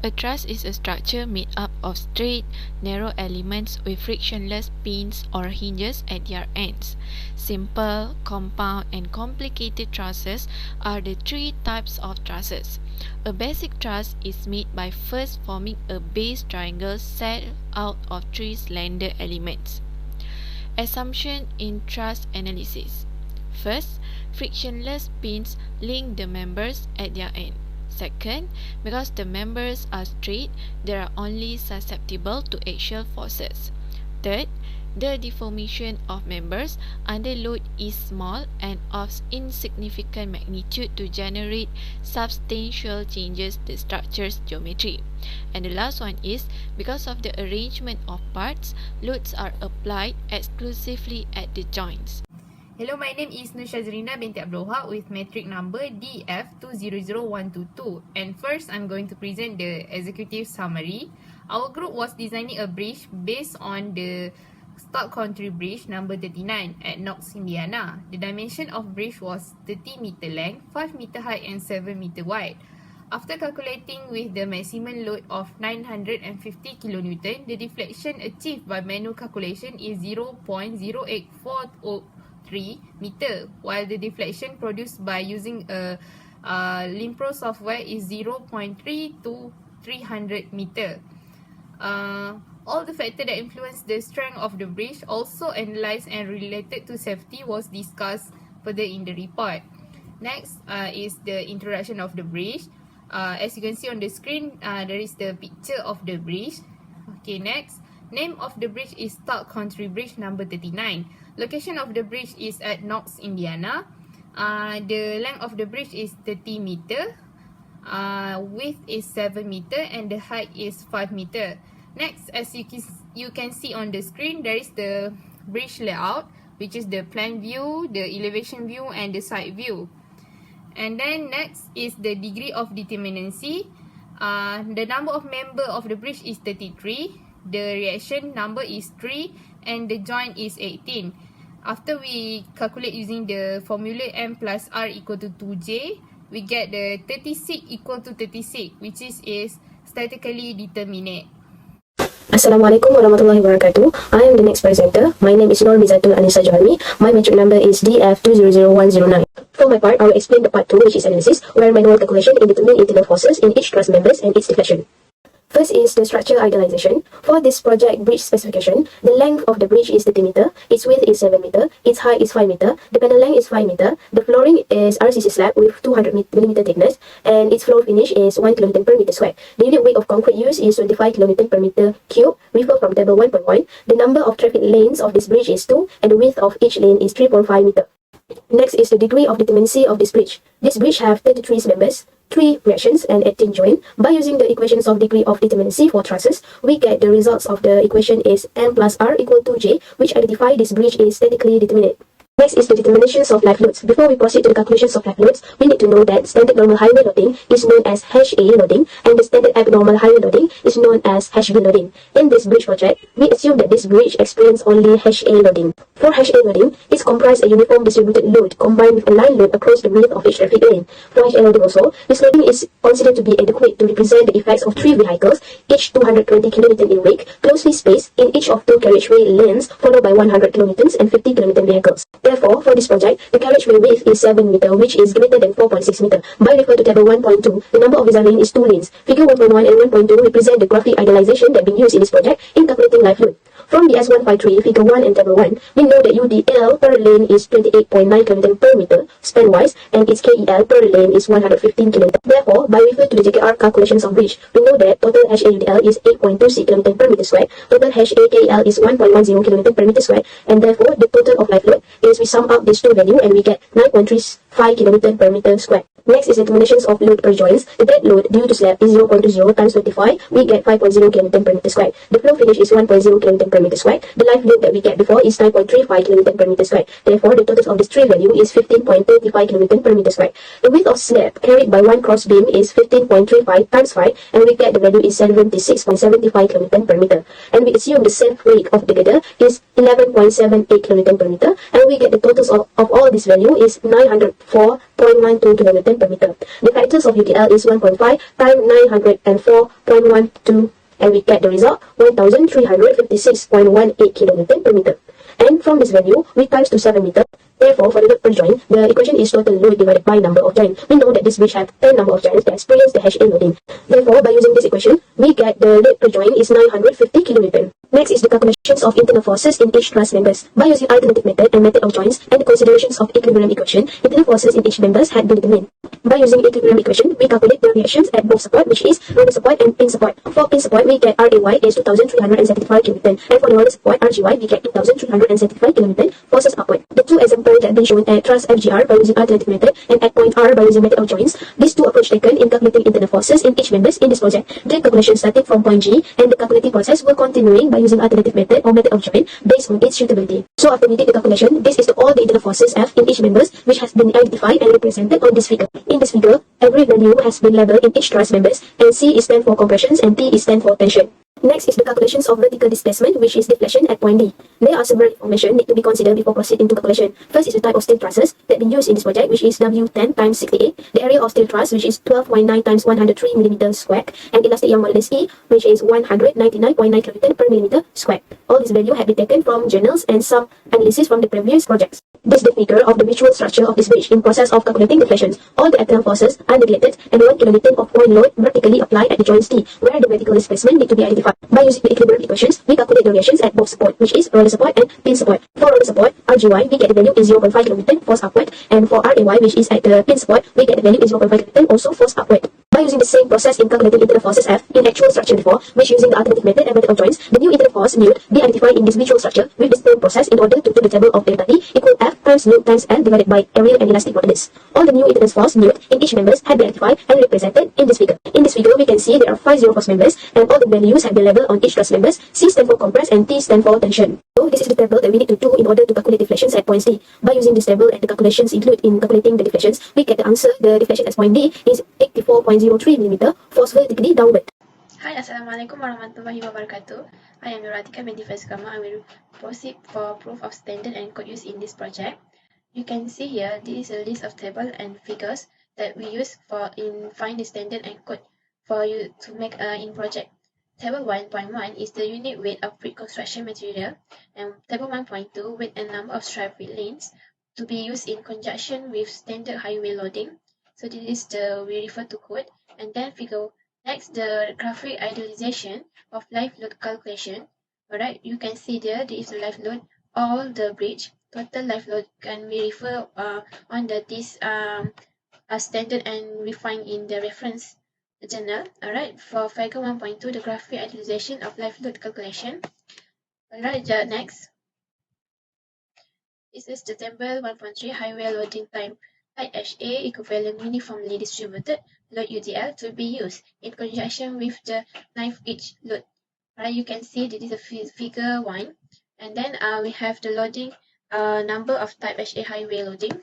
A truss is a structure made up of straight, narrow elements with frictionless pins or hinges at their ends. Simple, compound, and complicated trusses are the three types of trusses. A basic truss is made by first forming a base triangle set out of three slender elements. Assumption in truss analysis. First, frictionless pins link the members at their end. Second, because the members are straight, they are only susceptible to axial forces. Third, the deformation of members under load is small and of insignificant magnitude to generate substantial changes to the structure's geometry. And the last one is, because of the arrangement of parts, loads are applied exclusively at the joints. Hello, my name is Nur Shazrina binti Abdul Wahab with metric number DF200122, and first I'm going to present the executive summary. Our group was designing a bridge based on the stock country bridge number 39 at Knox, Indiana. The dimension of bridge was 30 meter length, 5 meter high and 7 meter wide. After calculating with the maximum load of 950 kN, the deflection achieved by manual calculation is 0.08403 meter, while the deflection produced by using a Limpro software is 0.32300 meter. All the factors that influence the strength of the bridge, also analyzed and related to safety, was discussed further in the report. Next is the introduction of the bridge. As you can see on the screen, there is the picture of the bridge. Okay, next. Name of the bridge is Stock Country Bridge number 39. Location of the bridge is at Knox, Indiana. The length of the bridge is 30 meter. Width is 7 meter and the height is 5 meter. Next, as you can see on the screen, there is the bridge layout, which is the plan view, the elevation view and the side view. And then next is the degree of determinacy. The number of member of the bridge is 33. The reaction number is 3 and the joint is 18. After we calculate using the formula M plus R equal to 2J, we get the 36 equal to 36, which is statically determinate. Assalamualaikum warahmatullahi wabarakatuh. I am the next presenter. My name is Nur Mizatul Anissa Johalmi. My metric number is DF200109. For my part, I will explain the part 2, which is analysis, where manual calculation and determine internal forces in each truss members and its deflection. First is the structure idealization. For this project bridge specification, the length of the bridge is 30 meter, its width is 7 meter, its height is 5 meter, the panel length is 5 meter, the flooring is RCC slab with 200 mm thickness, and its floor finish is 1 kN per meter square. The unit weight of concrete used is 25 kN per meter cube, refer from table 1.1. The number of traffic lanes of this bridge is 2, and the width of each lane is 3.5 meter. Next is the degree of determinacy of this bridge. This bridge have 33 members, 3 reactions and 18 joint. By using the equations of degree of determinacy for trusses, we get the results of the equation is M plus R equal to J, which identify this bridge is statically determinate. Next is the determinations of live loads. Before we proceed to the calculations of live loads, we need to know that standard normal highway loading is known as HA loading and the standard abnormal highway loading is known as HB loading. In this bridge project, we assume that this bridge experiences only HA loading. For HA loading, it comprises a uniform distributed load combined with a line load across the width of each traffic lane. For HA loading also, this loading is considered to be adequate to represent the effects of 3 vehicles, each 220 kN in weight, closely spaced in each of 2 carriageway lanes, followed by 100 kN and 50 kN vehicles. Therefore, for this project, the carriageway width is 7 meter, which is greater than 4.6 meter. By refer to table 1.2, the number of visa lane is 2 lanes. Figure 1.1 and 1.2 represent the graphic idealization that being used in this project in calculating live load. From the S153, figure 1 and table 1, we know that UDL per lane is 28.9 kN per meter span-wise, and its KEL per lane is 115 kN. Therefore, by refer to the JKR calculations of bridge, we know that total HAUDL is 8.26 kN per meter square, total HAKEL is 1.10 kN per meter square, and therefore the total of live load is, we sum up these two values and we get 9.35 kN per meter square. Next is determinations of load per joints. The dead load due to slab is 0.20 times 25. We get 5.0 kN per meter square. The flow finish is 1.0 kN per meter square. The live load that we get before is 9.35 kN per meter square. Therefore, the total of this three value is 15.35 kN per meter square. The width of slab carried by one cross beam is 15.35 times 5, and we get the value is 76.75 kN per meter. And we assume the self weight of the girder is 11.78 kN per meter, and we get the totals of all this value is 904.92 kN Newton per meter. The factors of UTL is 1.5 times 904.12, and we get the result 1356.18 kilonewton per meter. And from this value, we times to 7 meter. Therefore, for the load per joint, the equation is total load divided by number of joints. We know that this bridge has 10 number of joints that experience the HA loading. Therefore, by using this equation, we get the load per joint is 950 kilonewton. Next is the calculations of internal forces in each truss members. By using alternative method and method of joints and the considerations of equilibrium equation, internal forces in each members had been determined. By using equilibrium equation, we calculate the reactions at both support, which is roller support and pin support. For pin support, we get RAY is 2375 kilonewton, and for the roller support, RGY, we get 2375 kilonewton forces upward. The two examples that have been shown at truss FGR by using alternative method and at point R by using method of joints, these two approaches taken in calculating internal forces in each members in this project. The calculation started from point G, and the calculating process were continuing by using alternative method or method of joint based on its suitability. So after we did the calculation, this is all the internal forces F in each members, which has been identified and represented on this figure. In this figure, every value has been labeled in each truss members, and C is stand for compressions and T is stand for tension. Next is the calculations of vertical displacement, which is deflection at point D. There are several information need to be considered before proceeding to calculation. First is the type of steel trusses that been used in this project, which is W10 times 68, the area of steel truss, which is 12.9 times 103 mm squared, and elastic young modulus E, which is 199.9 kN per millimeter squared. All these values have been taken from journals and some analysis from the previous projects. This is the figure of the visual structure of this bridge in process of calculating deflections. All the external forces are neglected, and 1 kilonewton of point load vertically applied at the joints T, where the vertical displacement need to be identified. By using the equilibrium equations, we calculate the reactions at both support, which is roller support and pin support. For roller support, RGY, we get the value is 0.5 kN force upward, and for RAY, which is at the pin support, we get the value is 0.5 kN also force upward. By using the same process in calculating internal forces F in actual structure before, which using the alternative method and method of joints, the new internal force nu be identified in this visual structure with the same process in order to do the table of delta T equal F times nu times L divided by area and elastic modulus. All the new internal force nu in each members have been identified and represented in this figure. In this figure, we can see there are 5 zero force members, and all the values have been labeled on each truss members. C stand for compress and T stand for tension. So this is the table that we need to do in order to calculate deflections at point D. By using this table and the calculations included in calculating the deflections, we get the answer. The deflection at point D is 84.03 mm force vertically downward. Hi, Assalamualaikum warahmatullahi wabarakatuh. I am Nuratika binti Faiskama. I will proceed for proof of standard and code use in this project. You can see here, this is a list of table and figures that we use for in find the standard and code for you to make in project. Table 1.1 is the unit weight of pre-construction material, and table 1.2 weight and number of stripe with lanes to be used in conjunction with standard highway loading. So this is the we refer to code, and then figure. Next, the graphic idealization of live load calculation. Alright, you can see there is a live load, all the bridge, total live load can be refer on this standard and we find in the reference journal. Alright, for figure 1.2, the graphic idealization of live load calculation. Alright, next. This is the table 1.3 highway loading time. Type HA equivalent uniformly distributed load UTL to be used in conjunction with the knife edge load. Alright, you can see this is a figure 1, and then we have the loading number of type HA highway loading.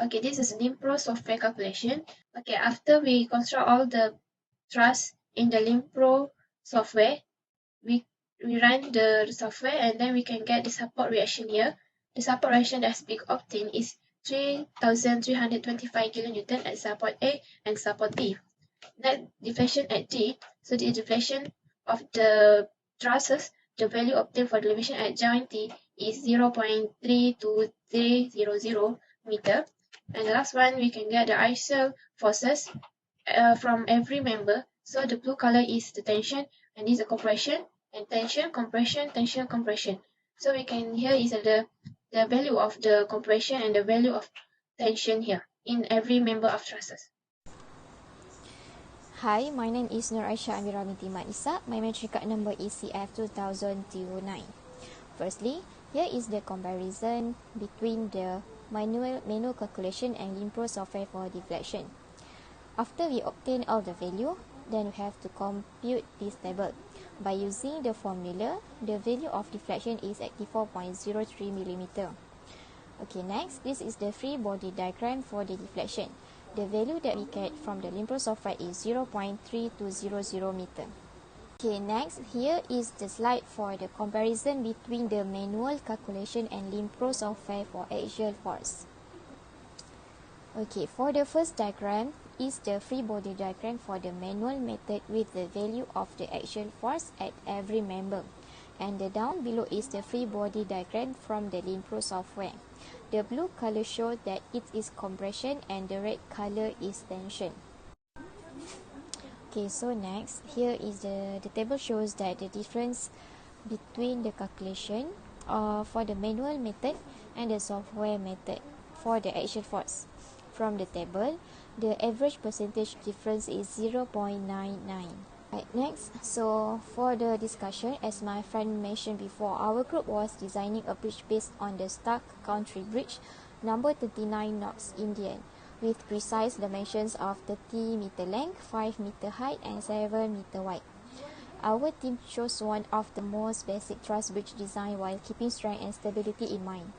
Okay, this is LIMPRO software calculation. Okay, after we construct all the truss in the LIMPRO software, we run the software and then we can get the support reaction here. The support reaction that's been obtained is 3,325 kilonewton at support A and support B. Net deflection at D, so the deflection of the trusses, the value obtained for the deflection at joint T is 0.32300 meter. And the last one, we can get the axial forces from every member. So the blue color is the tension, and this is the compression, and tension, compression, tension, compression. So we can here is the value of the compression and the value of tension here in every member of trusses. Hi, my name is Nur Aisha Amira binti Mat Isa. My metric card number is CF2009. Firstly, here is the comparison between the manual calculation and LIMPRO software for deflection. After we obtain all the value, then we have to compute this table. By using the formula, the value of deflection is 84.03 mm. Okay, next, this is the free body diagram for the deflection. The value that we get from the LIMPRO software is 0.3200 meter. Okay, next, here is the slide for the comparison between the manual calculation and LIMPRO software for axial force. Okay, for the first diagram is the free body diagram for the manual method with the value of the axial force at every member. And the down below is the free body diagram from the LinPro software. The blue color shows that it is compression and the red color is tension. Okay, so next, here is the table shows that the difference between the calculation for the manual method and the software method for the axial force. From the table, the average percentage difference is 0.99. Right, next, so for the discussion, as my friend mentioned before, our group was designing a bridge based on the Stark Country Bridge, number 39 knots Indian, with precise dimensions of 30 meter length, 5 meter height, and 7 meter wide. Our team chose one of the most basic truss bridge design while keeping strength and stability in mind.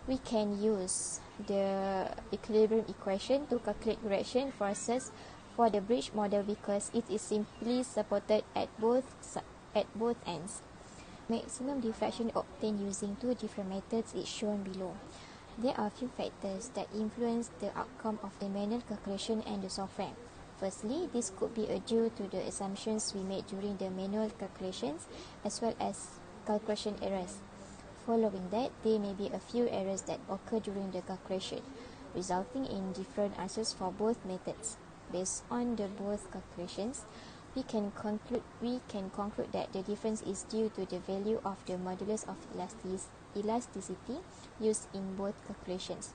We can use the equilibrium equation to calculate direction forces for the bridge model because it is simply supported at both ends. Maximum deflection obtained using two different methods is shown below. There are a few factors that influence the outcome of the manual calculation and the software. Firstly, this could be due to the assumptions we made during the manual calculations as well as calculation errors. Following that, there may be a few errors that occur during the calculation, resulting in different answers for both methods. Based on the both calculations, we can conclude that the difference is due to the value of the modulus of elasticity used in both calculations.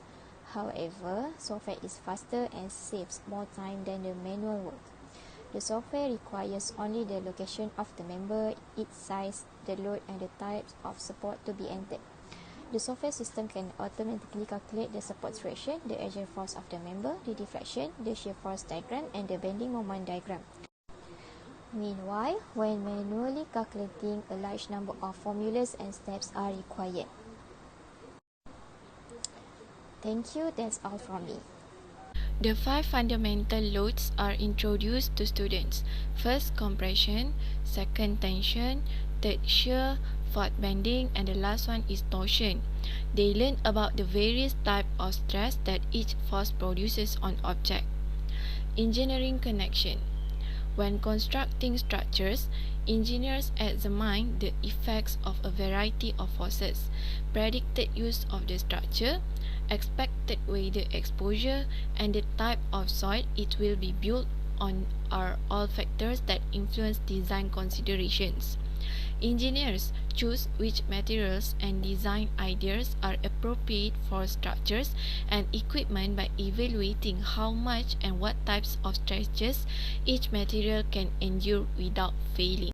However, software is faster and saves more time than the manual work. The software requires only the location of the member, its size, the load, and the types of support to be entered. The software system can automatically calculate the support fraction, the axial force of the member, the deflection, the shear force diagram, and the bending moment diagram. Meanwhile, when manually calculating, a large number of formulas and steps are required. Thank you, that's all from me. The 5 fundamental loads are introduced to students. First, compression, second, tension, third, shear, fourth, bending, and the last one is torsion. They learn about the various types of stress that each force produces on object. Engineering connection. When constructing structures, engineers examine the effects of a variety of forces, predicted use of the structure, expected weather exposure, and the type of soil it will be built on are all factors that influence design considerations. Engineers choose which materials and design ideas are appropriate for structures and equipment by evaluating how much and what types of stresses each material can endure without failing.